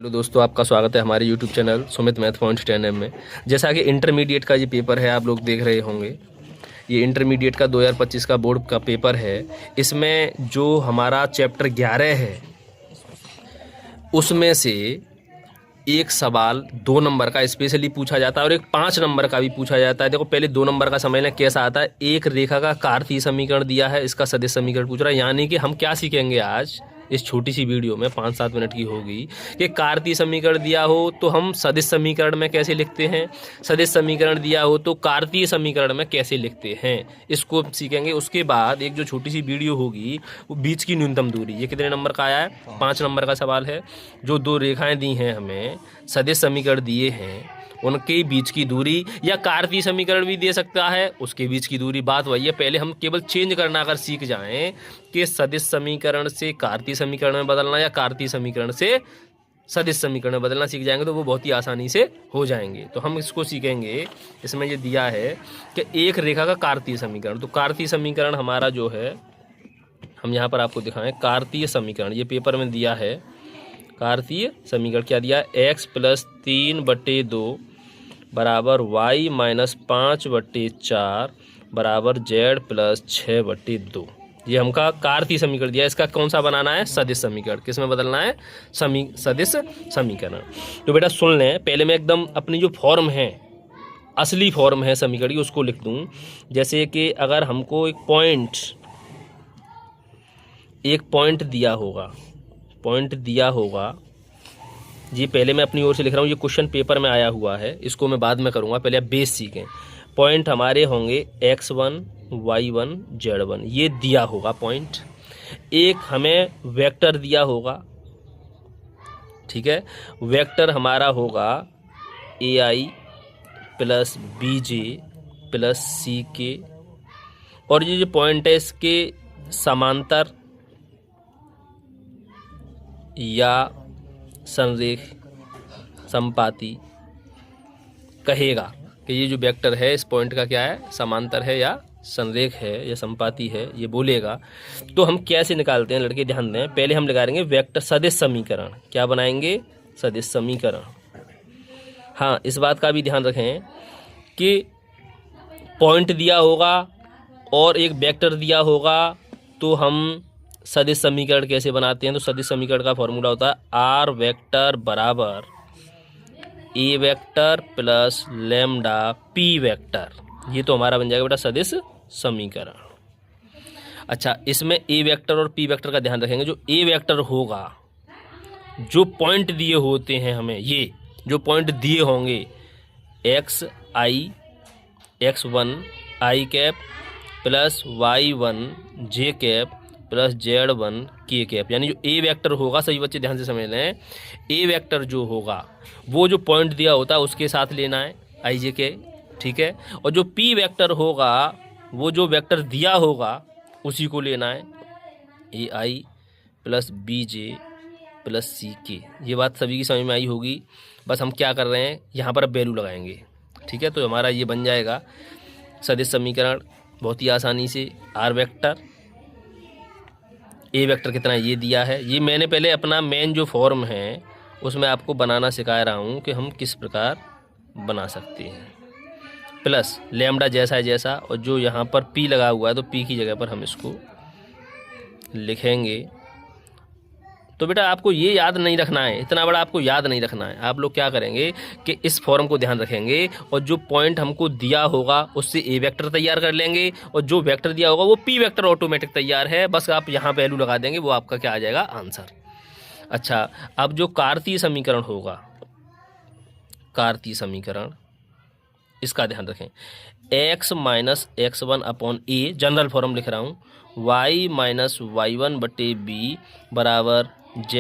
Hello दोस्तों, आपका स्वागत है हमारे YouTube channel Sumit math point 10M में। जैसा कि इंटरमीडिएट का ये पेपर है, आप लोग देख रहे होंगे। ये इंटरमीडिएट का 2025 का बोर्ड का पेपर है। इसमें जो हमारा चैप्टर 11 है उसमें से एक सवाल 2 नंबर का स्पेशली पूछा जाता है और एक 5 नंबर का भी पूछा जाता है। देखो, पहले 2 नंबर का समझ लें कैसा आता है। एक रेखा का कार्तीय समीकरण दिया है, इसका सदिश समीकरण पूछ रहा है। यानी कि हम क्या सीखेंगे आज इस छोटी सी वीडियो में, 5-7 मिनट की होगी, कि कार्तीय समीकरण दिया हो तो हम सदिश समीकरण में कैसे लिखते हैं, सदिश समीकरण दिया हो तो कार्तीय समीकरण में कैसे लिखते हैं, इसको सीखेंगे। उसके बाद एक जो छोटी सी वीडियो होगी वो बीच की न्यूनतम दूरी, ये कितने नंबर का आया है, 5 नंबर का सवाल है। जो 2 रेखाएं दी हैं हमें, सदिश समीकरण दिए हैं, उनके बीच की दूरी, या कार्तीय समीकरण भी दे सकता है, उसके बीच की दूरी। बात वही है, पहले हम केवल चेंज करना अगर सीख जाएं कि सदिश समीकरण से कार्तीय समीकरण में बदलना या कार्तीय समीकरण से सदिश समीकरण में बदलना सीख जाएंगे तो वो बहुत ही आसानी से हो जाएंगे। तो हम इसको सीखेंगे। इसमें ये दिया है कि एक रेखा का कार्तीय समीकरण, तो कार्तीय समीकरण हमारा जो है, हम यहाँ पर आपको दिखाएं कार्तीय समीकरण, ये पेपर में दिया है। कार्तीय समीकरण क्या दिया है, x + 3/2 बराबर y - 5/4 बराबर z + 6/2। ये हमका कार्तीय समीकरण दिया है। इसका कौन सा बनाना है, सदिश समीकरण। किस में बदलना है, सदिश समीकरण। तो बेटा सुन लें, पहले मैं एकदम अपनी जो फॉर्म है, असली फॉर्म है समीकरण की, उसको लिख दूं। जैसे कि अगर हमको एक पॉइंट दिया होगा, जी पहले मैं अपनी ओर से लिख रहा हूँ, ये क्वेश्चन पेपर में आया हुआ है, इसको मैं बाद में करूँगा, पहले आप बेस सीखें। पॉइंट हमारे होंगे x1 y1 z1, ये दिया होगा पॉइंट। एक हमें वेक्टर दिया होगा, ठीक है। वेक्टर हमारा होगा ai + bj + ck, और ये जो पॉइंट है इसके समांतर या संरेख संपाती कहेगा कि ये जो वेक्टर है इस पॉइंट का क्या है, समांतर है या संरेख है या संपाती है, ये बोलेगा। तो हम कैसे निकालते हैं लड़के, ध्यान दें। पहले हम लगाएंगे वेक्टर सदिश समीकरण। क्या बनाएंगे, सदिश समीकरण। हाँ, इस बात का भी ध्यान रखें कि पॉइंट दिया होगा और एक वेक्टर दिया होगा, तो हम सदिश समीकरण कैसे बनाते हैं। तो सदिश समीकरण का फॉर्मूला होता है आर वेक्टर बराबर A vector plus lambda P vector. ये तो हमारा बन जाएगा बेटा सदिश समीकरण। अच्छा, इसमें ए वेक्टर और पी वेक्टर का ध्यान रखेंगे। जो ए वेक्टर होगा, जो पॉइंट दिए होते हैं हमें, ये जो पॉइंट दिए होंगे x1 i cap plus y1 j cap plus z1 k cap, यानी जो ए वेक्टर होगा, सही बच्चे ध्यान से समझ लें, ए वेक्टर जो होगा वो जो पॉइंट दिया होता है उसके साथ लेना है i j k, ठीक है। और जो पी वेक्टर होगा वो जो वेक्टर दिया होगा उसी को लेना है ए आई + बी जे + सी के। ये बात सभी की समझ में आई होगी। बस हम क्या कर रहे हैं, यहाँ पर अब वैल्यू लगाएंगे, ठीक है। तो हमारा ये बन जाएगा सदिश समीकरण बहुत ही आसानी से। आर वेक्टर, ए वेक्टर कितना ये दिया है, ये मैंने पहले अपना मेन जो फॉर्म है उसमें आपको बनाना सिखा रहा हूँ कि हम किस प्रकार बना सकते हैं। प्लस लैम्डा जैसा है जैसा, और जो यहाँ पर पी लगा हुआ है तो पी की जगह पर हम इसको लिखेंगे। तो बेटा आपको ये याद नहीं रखना है, इतना बड़ा आपको याद नहीं रखना है। आप लोग क्या करेंगे कि इस फॉर्म को ध्यान रखेंगे, और जो पॉइंट हमको दिया होगा उससे ए वेक्टर तैयार कर लेंगे, और जो वेक्टर दिया होगा वो पी वेक्टर ऑटोमेटिक तैयार है। बस आप यहाँ वैल्यू लगा देंगे, वो आपका क्या आ जाएगा, आंसर। अच्छा, अब जो कार्तीय समीकरण होगा, कार्तीय समीकरण, इसका ध्यान रखें। x - x1/a, जनरल फॉर्म लिख रहा हूँ, y - y1/b बराबर z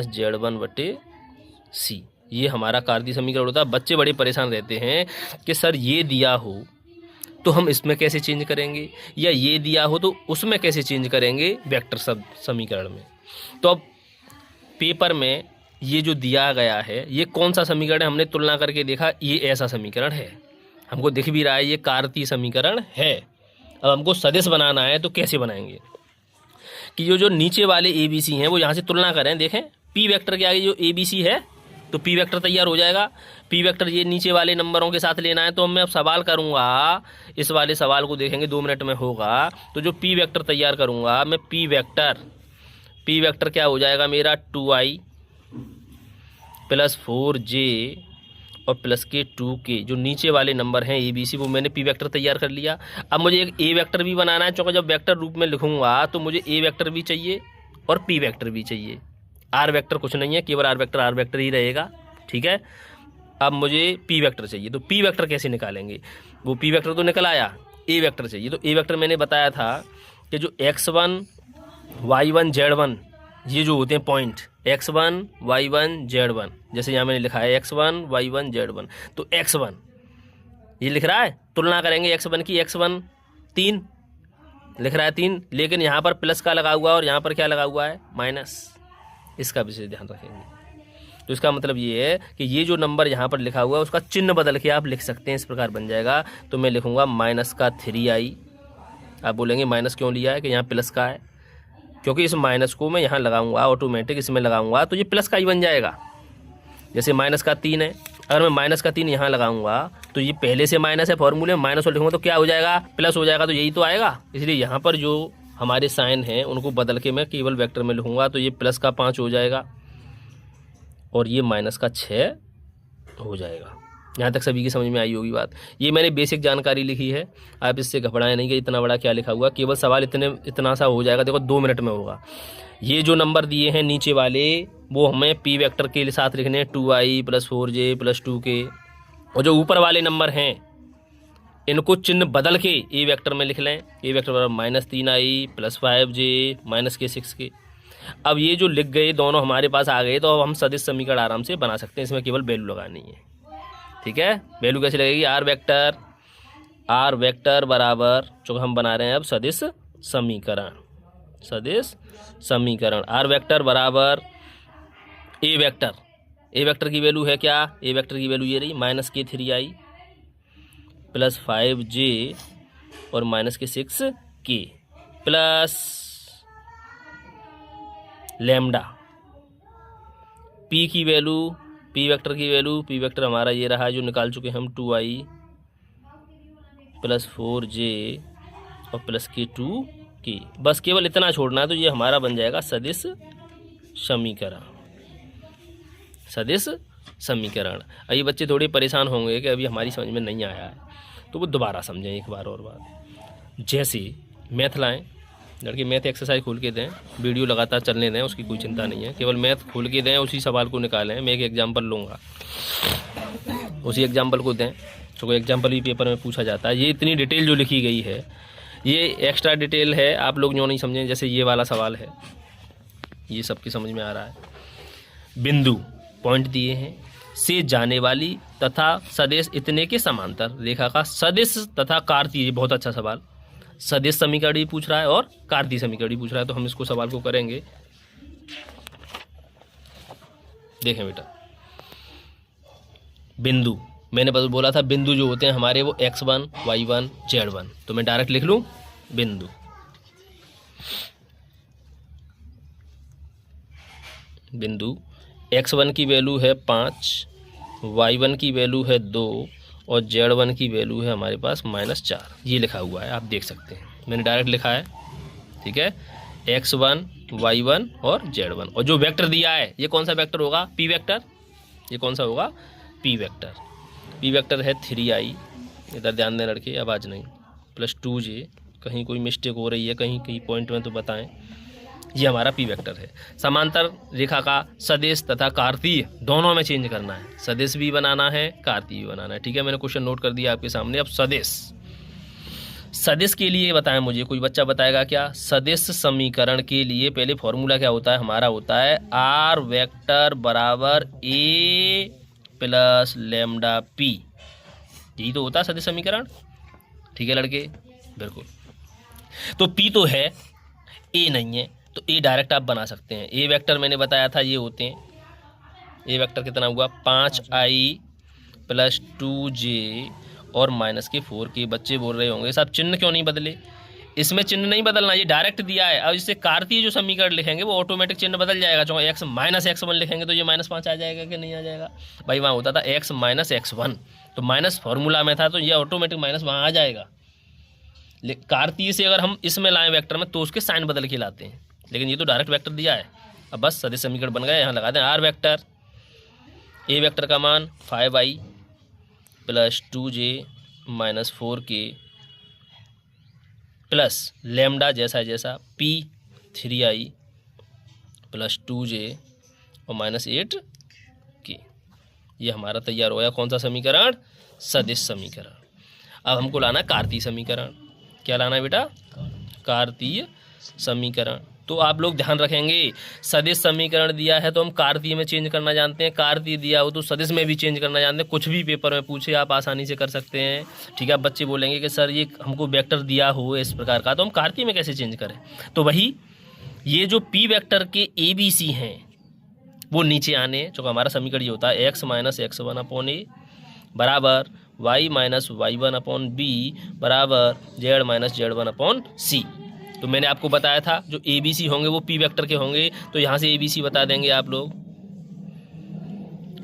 - z1/c। ये हमारा कार्तीय समीकरण होता है। बच्चे बड़े परेशान रहते हैं कि सर ये दिया हो तो हम इसमें कैसे चेंज करेंगे, या ये दिया हो तो उसमें कैसे चेंज करेंगे वेक्टर समीकरण में। तो अब पेपर में ये जो दिया गया है ये कौन सा समीकरण है, हमने तुलना करके देखा, ये ऐसा समीकरण है, हमको दिख भी रहा है ये कार्तीय समीकरण है। अब हमको सदिश बनाना है तो कैसे बनाएंगे कि जो नीचे वाले ए बी सी हैं वो यहाँ से तुलना करें। देखें पी वेक्टर के आगे जो ए बी सी है तो पी वेक्टर तैयार हो जाएगा। पी वेक्टर ये नीचे वाले नंबरों के साथ लेना है, तो मैं अब सवाल करूँगा, इस वाले सवाल को देखेंगे 2 मिनट में होगा। तो जो पी वेक्टर तैयार करूँगा मैं, पी वेक्टर क्या हो जाएगा मेरा, 2i प्लस 4j और प्लस के 2k, जो नीचे वाले नंबर हैं ABC, वो मैंने पी वेक्टर तैयार कर लिया। अब मुझे एक ए वेक्टर भी बनाना है, क्योंकि जब वेक्टर रूप में लिखूंगा तो मुझे ए वेक्टर भी चाहिए और पी वेक्टर भी चाहिए। आर वेक्टर कुछ नहीं है, केवल आर वेक्टर ही रहेगा, ठीक है। अब मुझे पी वेक्टर चाहिए, तो पी वेक्टर कैसे निकालेंगे, वो पी वेक्टर तो निकल आया, ए वेक्टर चाहिए। तो ए वेक्टर मैंने बताया था कि जो x1 y1 z1 ये जो होते हैं पॉइंट, x1 y1 z1, जैसे यहाँ मैंने लिखा है x1 y1 z1, तो x1 ये लिख रहा है, तुलना करेंगे x1 की, x1 3 लिख रहा है 3, लेकिन यहाँ पर प्लस का लगा हुआ है और यहाँ पर क्या लगा हुआ है, माइनस। इसका विशेष ध्यान रखेंगे। तो इसका मतलब ये है कि ये जो नंबर यहाँ पर लिखा हुआ है उसका चिन्ह बदल के आप लिख सकते हैं, इस प्रकार बन जाएगा। तो मैं लिखूँगा माइनस का 3i। आप बोलेंगे माइनस क्यों लिया है, कि यहाँ प्लस का है, क्योंकि इस माइनस को मैं यहाँ लगाऊंगा, ऑटोमेटिक इसमें लगाऊंगा तो ये प्लस का ही बन जाएगा। जैसे माइनस का 3 है, अगर मैं माइनस का 3 यहाँ लगाऊंगा तो ये पहले से माइनस है, फॉर्मूले में माइनस और लिखूंगा तो क्या हो जाएगा, प्लस हो जाएगा, तो यही तो आएगा। इसलिए यहाँ पर जो हमारे साइन हैं उनको बदल के मैं केवल वेक्टर में लिखूंगा, तो ये प्लस का 5 हो जाएगा और ये माइनस का 6 हो जाएगा। यहाँ तक सभी की समझ में आई होगी बात। ये मैंने बेसिक जानकारी लिखी है, आप इससे घबराएं नहीं कि इतना बड़ा क्या लिखा हुआ, केवल सवाल इतना सा हो जाएगा। देखो 2 मिनट में होगा। ये जो नंबर दिए हैं नीचे वाले वो हमें पी वेक्टर के साथ लिखने हैं, 2i plus 4j plus 2k, और जो ऊपर वाले नंबर हैं इनको चिन्ह बदल के ए वेक्टर में लिख लें। ए वेक्टर बराबर -3i प्लस 5j माइनस के 6k। अब ये जो लिख गए दोनों हमारे पास आ गए, तो अब हम सदिश समीकरण आराम से बना सकते हैं, इसमें केवल वैल्यू लगानी है, ठीक है। वैल्यू कैसे लगेगी, आर वेक्टर बराबर, जो हम बना रहे हैं अब सदिश समीकरण, आर वेक्टर बराबर ए वेक्टर की वैल्यू है क्या, ए वेक्टर की वैल्यू ये रही, माइनस के 3i प्लस 5j और माइनस के 6k plus lambda. P vector हमारा ये रहा जो निकाल चुके हम, 2i प्लस 4j और प्लस के 2k। बस केवल इतना छोड़ना है, तो ये हमारा बन जाएगा सदिश समीकरण। ये बच्चे थोड़े परेशान होंगे कि अभी हमारी समझ में नहीं आया है, तो वो दोबारा समझें एक बार और बात। जैसे मैथ लाएं, लड़के मैथ एक्सरसाइज खोल के दें, वीडियो लगातार चलने दें, उसकी कोई चिंता नहीं है, केवल मैथ खोल के दें, उसी सवाल को निकालें। मैं एक एग्जांपल लूँगा, उसी एग्जांपल को दें, तो कोई एग्जांपल भी पेपर में पूछा जाता है। ये इतनी डिटेल जो लिखी गई है ये एक्स्ट्रा डिटेल है, आप लोग जो नहीं समझें। जैसे ये वाला सवाल है, ये सबकी समझ में आ रहा है। बिंदु पॉइंट दिए हैं, से जाने वाली तथा सदिश इतने के समांतर रेखा का सदिश तथा कार्तीय, बहुत अच्छा सवाल, सदिश समीकरण भी पूछ रहा है और कार्तीय समीकरण भी पूछ रहा है। तो हम इसको सवाल को करेंगे। देखें बेटा, बिंदु मैंने बस बोला था, बिंदु जो होते हैं हमारे वो x1 y1 z1, तो मैं डायरेक्ट लिख लूं बिंदु x1 की वैल्यू है 5, y1 की वैल्यू है 2 और z1 की वैल्यू है हमारे पास -4। ये लिखा हुआ है, आप देख सकते हैं, मैंने डायरेक्ट लिखा है, ठीक है। x1 y1 और z1, और जो वेक्टर दिया है ये कौन सा वेक्टर होगा, पी वेक्टर। ये कौन सा होगा, पी वेक्टर है 3i, इधर ध्यान दें लड़के, आवाज़ नहीं, प्लस 2j, कहीं कोई मिस्टेक हो रही है कहीं पॉइंट में तो बताएं। ये हमारा पी वेक्टर है। समांतर रेखा का सदिश तथा कार्तीय दोनों में चेंज करना है, सदिश भी बनाना है, कार्तीय भी बनाना है, ठीक है। मैंने क्वेश्चन नोट कर दिया आपके सामने। अब सदिश के लिए बताएं मुझे, कोई बच्चा बताएगा क्या। सदिश समीकरण के लिए पहले फॉर्मूला क्या होता है हमारा, होता है आर वेक्टर बराबर ए प्लस लैम्डा पी। यही तो होता है सदिश समीकरण, ठीक है लड़के, बिल्कुल। तो पी तो है, ए नहीं है, तो ए डायरेक्ट आप बना सकते हैं। ए वेक्टर मैंने बताया था ये होते हैं, ए वेक्टर कितना हुआ, 5i प्लस 2j और माइनस के 4k। बच्चे बोल रहे होंगे साहब चिन्ह क्यों नहीं बदले। इसमें चिन्ह नहीं बदलना, ये डायरेक्ट दिया है। अब इससे कार्तीय जो समीकरण लिखेंगे वो ऑटोमेटिक चिन्ह बदल जाएगा। जो x माइनस x1 लिखेंगे तो ये -5 आ जाएगा कि नहीं आ जाएगा भाई? वहाँ होता था x माइनस x1, तो माइनस फॉर्मूला में था तो ये ऑटोमेटिक माइनस वहाँ आ जाएगा। कार्तीय से अगर हम इसमें लाएं वेक्टर में तो उसके साइन बदल के लाते हैं, लेकिन ये तो डायरेक्ट वेक्टर दिया है। अब बस सदिश समीकरण बन गया। यहाँ लगा दें आर वेक्टर, ए वेक्टर का मान 5i plus 2j minus 4k plus lambda जैसा जैसा p 3i प्लस 2j और माइनस 8k। ये हमारा तैयार हो गया कौन सा समीकरण? सदिश समीकरण। अब हमको लाना कार्तीय समीकरण। क्या लाना है बेटा? कार्तीय समीकरण। तो आप लोग ध्यान रखेंगे, सदिश समीकरण दिया है तो हम कार्तीय में चेंज करना जानते हैं, कार्तीय दिया हो तो सदिश में भी चेंज करना जानते हैं। कुछ भी पेपर में पूछे आप आसानी से कर सकते हैं। ठीक है, अब बच्चे बोलेंगे कि सर ये हमको वेक्टर दिया हो इस प्रकार का तो हम कार्तीय में कैसे चेंज करें? तो वही ये जो पी वेक्टर के ABC हैं वो नीचे आने, जो हमारा समीकरण ये होता है x minus x1 upon a बराबर y minus y1 upon b बराबर z minus z1 upon c. तो मैंने आपको बताया था जो ABC होंगे वो पी वेक्टर के होंगे, तो यहाँ से ABC बता देंगे आप लोग।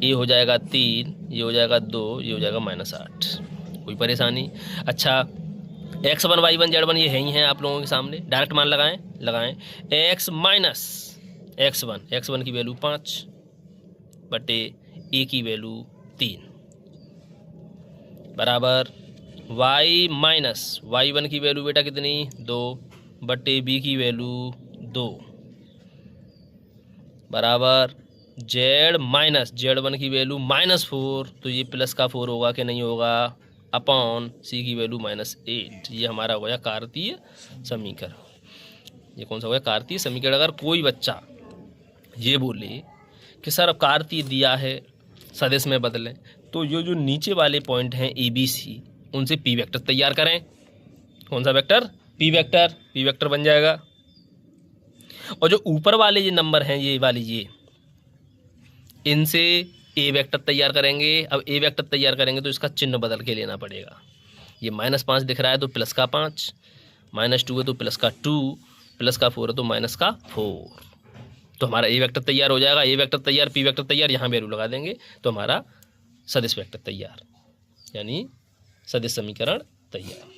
ये हो जाएगा 3, ये हो जाएगा 2, ये हो जाएगा -8। कोई परेशानी? अच्छा, x1 y1 z1 ये है ही हैं आप लोगों के सामने, डायरेक्ट मान लगाएं। x माइनस x1 की वैल्यू 5 बटे a की वैल्यू 3 बराबर y माइनस y1 की वैल्यू बेटा कितनी? 2 बटे b की वैल्यू 2 बराबर z माइनस z1 की वैल्यू -4, तो ये प्लस का 4 होगा कि नहीं होगा, अपॉन c की वैल्यू -8। ये हमारा हो गया कार्तीय समीकरण। ये कौन सा हो गया? कार्तीय समीकरण। अगर कोई बच्चा ये बोले कि सर अब कार्तीय दिया है सदिश में बदलें, तो ये जो नीचे वाले पॉइंट हैं ABC उनसे पी वेक्टर तैयार करें। कौन सा वेक्टर? पी वेक्टर बन जाएगा। और जो ऊपर वाले ये नंबर हैं ये वाली ये, इनसे ए वेक्टर तैयार करेंगे। अब ए वेक्टर तैयार करेंगे तो इसका चिन्ह बदल के लेना पड़ेगा। ये -5 दिख रहा है तो प्लस का 5, -2 है तो प्लस का 2, प्लस का 4 है तो माइनस का 4। तो हमारा ए वेक्टर तैयार हो जाएगा। ए वेक्टर तैयार, पी वेक्टर तैयार, यहाँ वैल्यू लगा देंगे तो हमारा सदिश वेक्टर तैयार, यानी सदिश समीकरण तैयार।